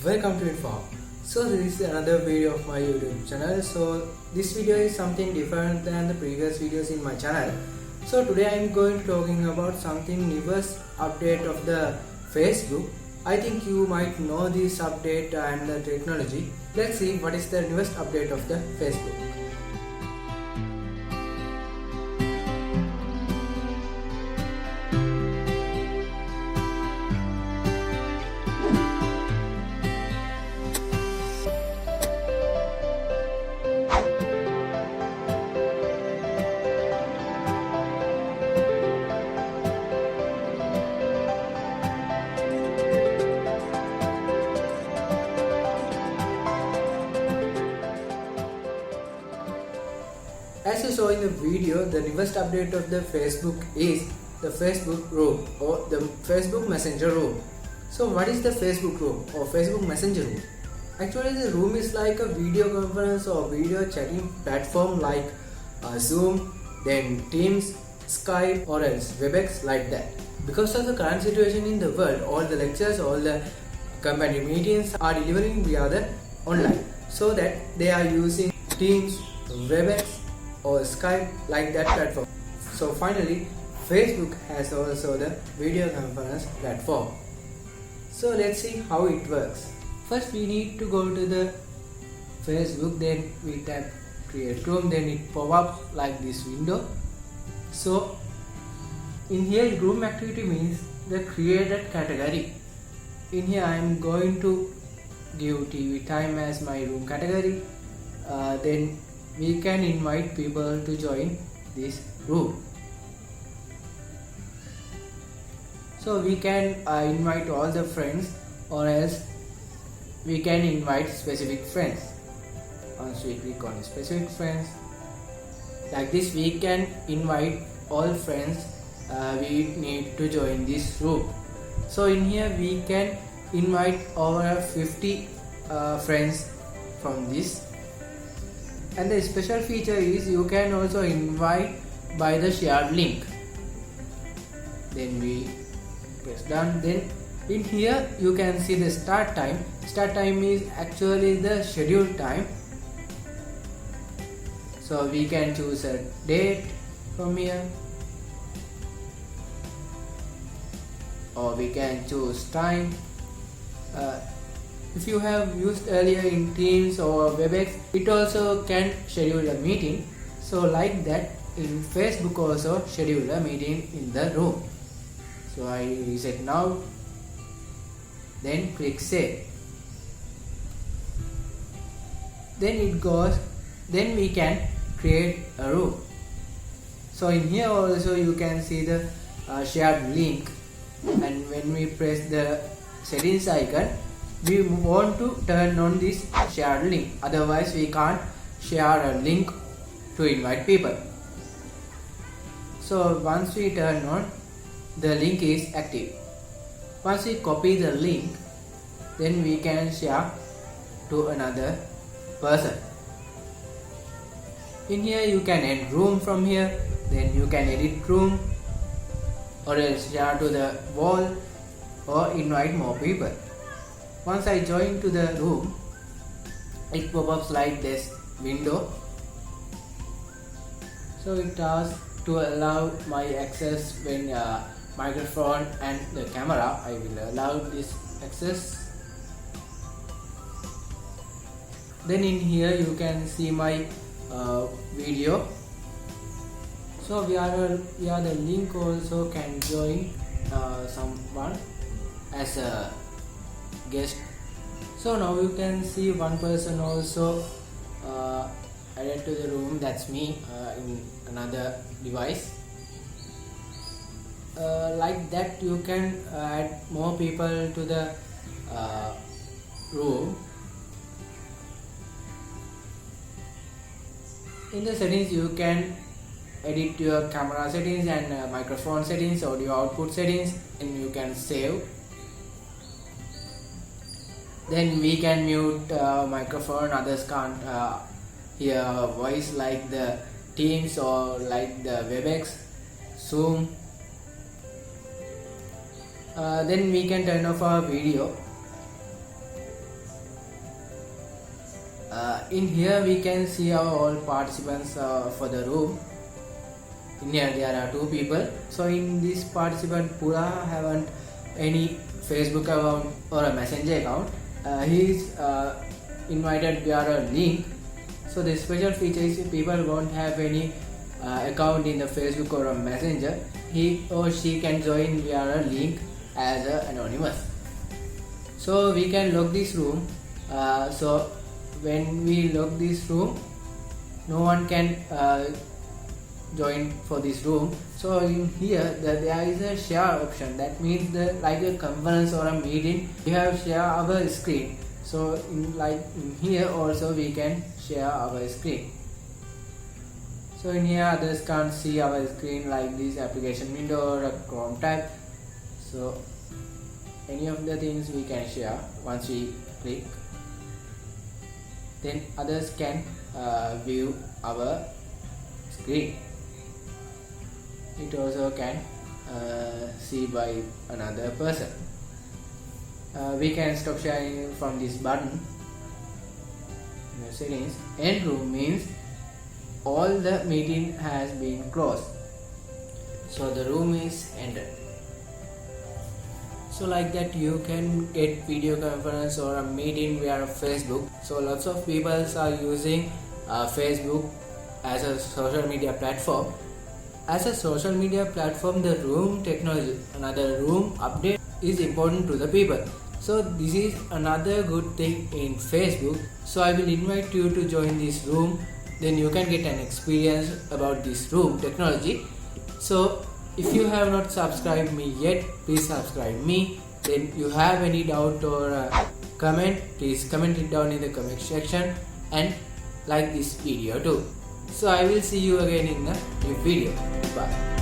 Welcome to Info. So this is another video of my YouTube channel. So this video is something different than the previous videos in my channel. So today I am going to talking about something newest update of the Facebook. I think you might know this update and the technology. Let's see what is the newest update of the Facebook. As you saw in the video, the newest update of the Facebook is the Facebook Room or the Facebook Messenger Room. So what is the Facebook Room or Facebook Messenger Room? Actually, the room is like a video conference or video chatting platform like Zoom, then Teams, Skype or else WebEx, like that. Because of the current situation in the world, all the lectures, all the company meetings are delivering via the online. So that they are using Teams, WebEx or Skype, like that platform. So finally, Facebook has also the video conference platform. So let's see how it works. First we need to go to the Facebook, then we tap create room, then it pop up like this window. So in here room activity means the created category. In here I am going to give TV time as my room category. Then we can invite people to join this room. So we can invite all the friends or else we can invite specific friends. Once we click on specific friends, like this we can invite all friends we need to join this room. So in here we can invite over 50 friends from this. And the special feature is you can also invite by the shared link. Then we press done. Then in here you can see the start time. Start time is actually the scheduled time. So we can choose a date from here, or we can choose time. If you have used earlier in Teams or WebEx, it also can schedule a meeting. So like that, in Facebook also schedule a meeting in the room. So I reset now, then click save. Then it goes, then we can create a room. So in here also you can see the shared link, and when we press the settings icon, we want to turn on this shared link, otherwise we can't share a link to invite people. So once we turn on, the link is active. Once we copy the link, then we can share to another person. In here you can end room from here, then you can edit room or else share to the wall or invite more people. Once I join to the room, it pop-ups like this window. So it asks to allow my access when microphone and the camera. I will allow this access. Then in here you can see my video. So via the link also can join someone as a guest. So now you can see one person also added to the room, that's me, in another device. Like that you can add more people to the room. In the settings you can edit your camera settings and microphone settings, audio output settings, and you can save. Then we can mute microphone, others can't hear voice like the Teams or like the WebEx, Zoom. Then we can turn off our video. In here we can see our all participants for the room. In here there are 2 people. So in this participant, Pura haven't any Facebook account or a messenger account. He is invited via a link. So the special feature is if people won't have any account in the Facebook or a messenger, he or she can join via a link as anonymous. So we can lock this room. So when we lock this room, no one can join for this room. So in here there is a share option. That means like a conference or a meeting, we have share our screen. So in here also we can share our screen. So in here others can't see our screen, like this application window or a Chrome tab. So any of the things we can share once we click. Then others can view our screen. It also can see by another person. We can stop sharing from this button. In the settings, end room means all the meeting has been closed, so the room is ended. So like that you can get video conference or a meeting via Facebook. So lots of people are using Facebook as a social media platform. As a social media platform, the room technology, another room update is important to the people. So this is another good thing in Facebook. So I will invite you to join this room. Then you can get an experience about this room technology. So if you have not subscribed me yet, please subscribe me. Then you have any doubt or comment, please comment it down in the comment section and like this video too. So I will see you again in the new video. Bye.